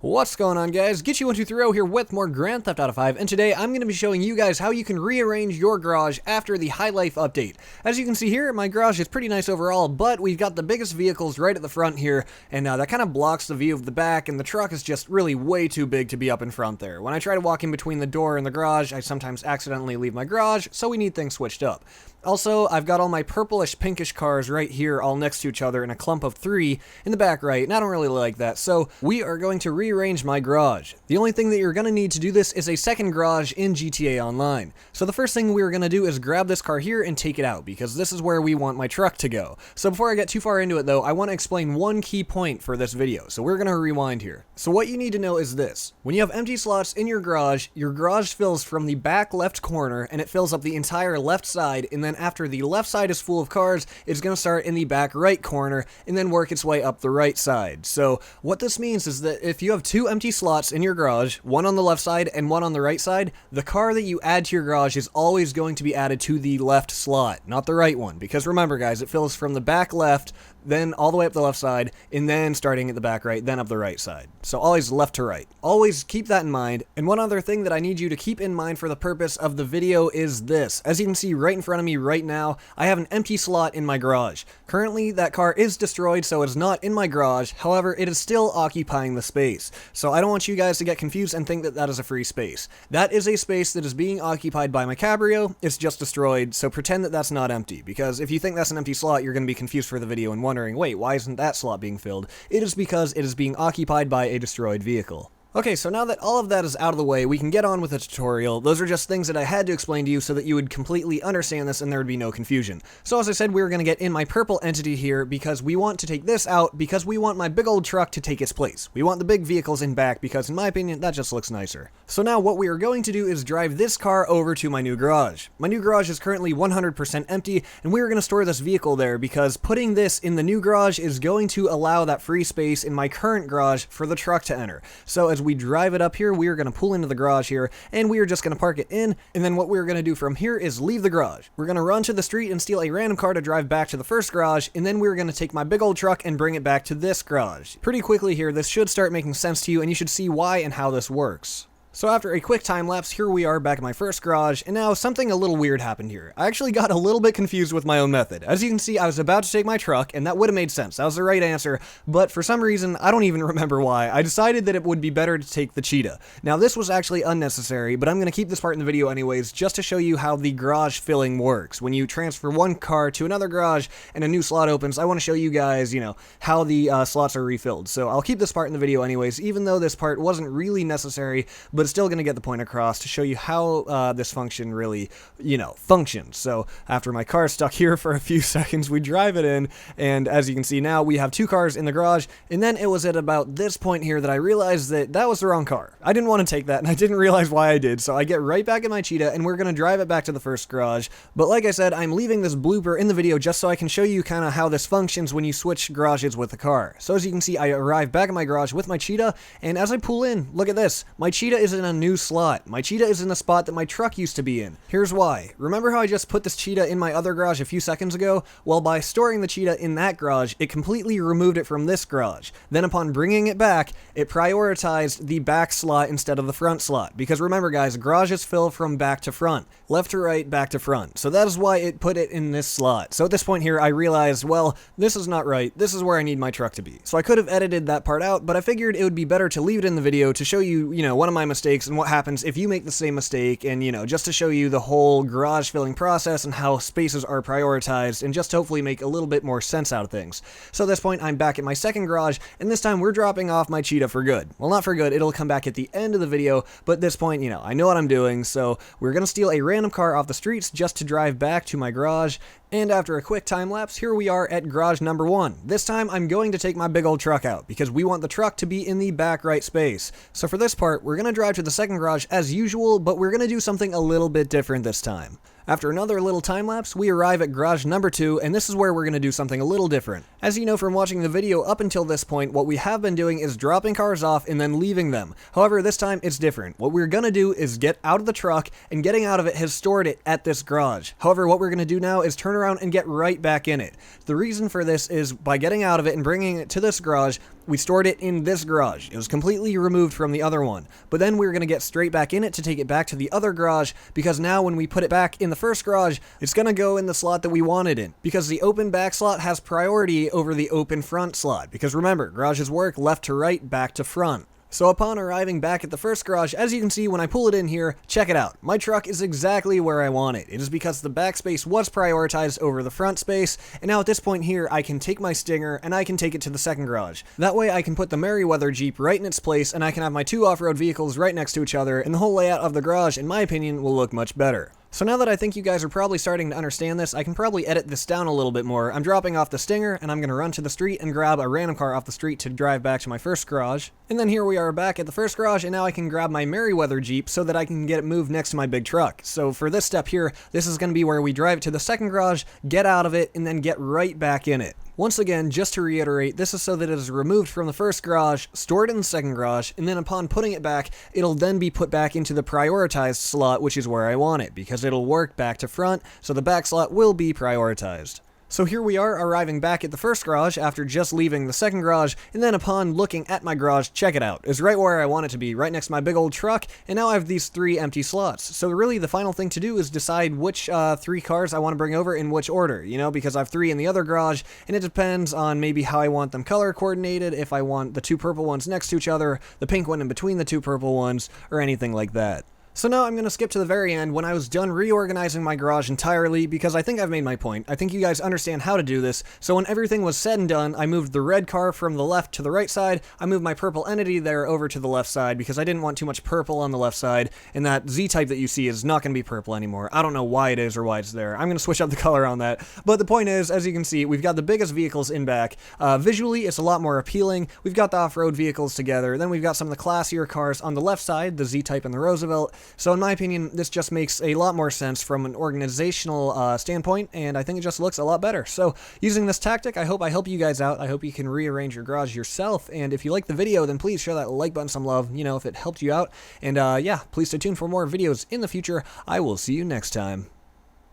What's going on, guys? Get123 here with more Grand Theft Auto 5, and today I'm going to be showing you guys how you can rearrange your garage after the High Life update. As you can see here, my garage is pretty nice overall, but we've got the biggest vehicles right at the front here, and that kind of blocks the view of the back, and the truck is just really way too big to be up in front there. When I try to walk in between the door and the garage, I sometimes accidentally leave my garage, so we need things switched up. Also, I've got all my purplish pinkish cars right here all next to each other in a clump of 3 in the back right, and I don't really like that, so we are going to rearrange my garage. The only thing that you're going to need to do this is a second garage in GTA Online. So the first thing we're going to do is grab this car here and take it out, because this is where we want my truck to go. So before I get too far into it though, I want to explain one key point for this video, so we're going to rewind here. So what you need to know is this: when you have empty slots in your garage fills from the back left corner, and it fills up the entire left side, and then after the left side is full of cars, it's going to start in the back right corner and then work its way up the right side. So what this means is that if you have 2 empty slots in your garage, one on the left side and one on the right side, the car that you add to your garage is always going to be added to the left slot, not the right one. Because remember guys, it fills from the back left, then all the way up the left side, and then starting at the back right, then up the right side. So always left to right. Always keep that in mind. And one other thing that I need you to keep in mind for the purpose of the video is this. As you can see right in front of me right now, I have an empty slot in my garage. Currently, that car is destroyed, so it's not in my garage. However, it is still occupying the space. So I don't want you guys to get confused and think that that is a free space. That is a space that is being occupied by my Cabrio. It's just destroyed, so pretend that that's not empty. Because if you think that's an empty slot, you're going to be confused for the video and wondering, wait, why isn't that slot being filled? It is because it is being occupied by a destroyed vehicle. Okay, so now that all of that is out of the way, we can get on with the tutorial. Those are just things that I had to explain to you so that you would completely understand this and there would be no confusion. So as I said, we were going to get in my purple entity here because we want to take this out because we want my big old truck to take its place. We want the big vehicles in back because, in my opinion, that just looks nicer. So now what we are going to do is drive this car over to my new garage. My new garage is currently 100% empty, and we are going to store this vehicle there because putting this in the new garage is going to allow that free space in my current garage for the truck to enter. So as we drive it up here, we are going to pull into the garage here, and we are just going to park it in, and then what we're going to do from here is leave the garage. We're going to run to the street and steal a random car to drive back to the first garage, and then we're going to take my big old truck and bring it back to this garage. Pretty quickly here, this should start making sense to you, and you should see why and how this works. So after a quick time lapse, here we are back at my first garage, and now something a little weird happened here. I actually got a little bit confused with my own method. As you can see, I was about to take my truck, and that would have made sense. That was the right answer, but for some reason, I don't even remember why, I decided that it would be better to take the cheetah. Now this was actually unnecessary, but I'm going to keep this part in the video anyways, just to show you how the garage filling works. When you transfer one car to another garage and a new slot opens, I want to show you guys, how the slots are refilled. So I'll keep this part in the video anyways, even though this part wasn't really necessary, but it's still going to get the point across to show you how this function really, functions. So after my car's stuck here for a few seconds, we drive it in, and as you can see now, we have 2 cars in the garage, and then it was at about this point here that I realized that that was the wrong car. I didn't want to take that, and I didn't realize why I did, so I get right back in my cheetah, and we're going to drive it back to the first garage. But like I said, I'm leaving this blooper in the video just so I can show you kind of how this functions when you switch garages with the car. So as you can see, I arrive back at my garage with my cheetah, and as I pull in, look at this. My cheetah is in a new slot. My cheetah is in the spot that my truck used to be in. Here's why. Remember how I just put this cheetah in my other garage a few seconds ago? Well, by storing the cheetah in that garage, it completely removed it from this garage. Then upon bringing it back, it prioritized the back slot instead of the front slot. Because remember guys, garages fill from back to front. Left to right, back to front. So that is why it put it in this slot. So at this point here, I realized, well, this is not right. This is where I need my truck to be. So I could have edited that part out, but I figured it would be better to leave it in the video to show you, one of my mistakes and what happens if you make the same mistake, and just to show you the whole garage filling process and how spaces are prioritized, and just hopefully make a little bit more sense out of things. So at this point, I'm back at my second garage, and this time we're dropping off my cheetah for good. Well, not for good, it'll come back at the end of the video, but at this point, I know what I'm doing, so we're gonna steal a random car off the streets just to drive back to my garage. And after a quick time lapse, here we are at garage number 1. This time, I'm going to take my big old truck out, because we want the truck to be in the back right space. So for this part, we're going to drive to the second garage as usual, but we're going to do something a little bit different this time. After another little time lapse, we arrive at garage number 2, and this is where we're going to do something a little different. As you know from watching the video up until this point, what we have been doing is dropping cars off and then leaving them. However, this time it's different. What we're going to do is get out of the truck, and getting out of it has stored it at this garage. However, what we're going to do now is turn around and get right back in it. The reason for this is by getting out of it and bringing it to this garage, we stored it in this garage. It was completely removed from the other one. But then we're going to get straight back in it to take it back to the other garage, because now when we put it back in the first garage, it's going to go in the slot that we want it in, because the open back slot has priority over the open front slot. Because remember, garages work left to right, back to front. So upon arriving back at the first garage, as you can see when I pull it in here, check it out. My truck is exactly where I want it. It is because the back space was prioritized over the front space, and now at this point here, I can take my Stinger and I can take it to the second garage. That way I can put the Merryweather Jeep right in its place, and I can have my two off-road vehicles right next to each other, and the whole layout of the garage, in my opinion, will look much better. So now that I think you guys are probably starting to understand this, I can probably edit this down a little bit more. I'm dropping off the Stinger, and I'm going to run to the street and grab a random car off the street to drive back to my first garage. And then here we are back at the first garage, and now I can grab my Merryweather Jeep so that I can get it moved next to my big truck. So for this step here, this is going to be where we drive it to the second garage, get out of it, and then get right back in it. Once again, just to reiterate, this is so that it is removed from the first garage, stored in the second garage, and then upon putting it back, it'll then be put back into the prioritized slot, which is where I want it, because it'll work back to front, so the back slot will be prioritized. So here we are arriving back at the first garage after just leaving the second garage, and then upon looking at my garage, check it out. It's right where I want it to be, right next to my big old truck, and now I have these 3 empty slots. So really the final thing to do is decide which 3 cars I want to bring over in which order, you know, because I have 3 in the other garage, and it depends on maybe how I want them color coordinated, if I want the 2 purple ones next to each other, the pink one in between the 2 purple ones, or anything like that. So now I'm going to skip to the very end when I was done reorganizing my garage entirely, because I think I've made my point. I think you guys understand how to do this. So when everything was said and done, I moved the red car from the left to the right side. I moved my purple entity there over to the left side because I didn't want too much purple on the left side, and that Z-type that you see is not going to be purple anymore. I don't know why it is or why it's there. I'm going to switch up the color on that. But the point is, as you can see, we've got the biggest vehicles in back. Visually, it's a lot more appealing. We've got the off-road vehicles together. Then we've got some of the classier cars on the left side, the Z-type and the Roosevelt. So in my opinion, this just makes a lot more sense from an organizational standpoint, and I think it just looks a lot better. So using this tactic, I hope I help you guys out. I hope you can rearrange your garage yourself, and if you like the video, then please show that like button some love, you know, if it helped you out. And yeah, please stay tuned for more videos in the future. I will see you next time.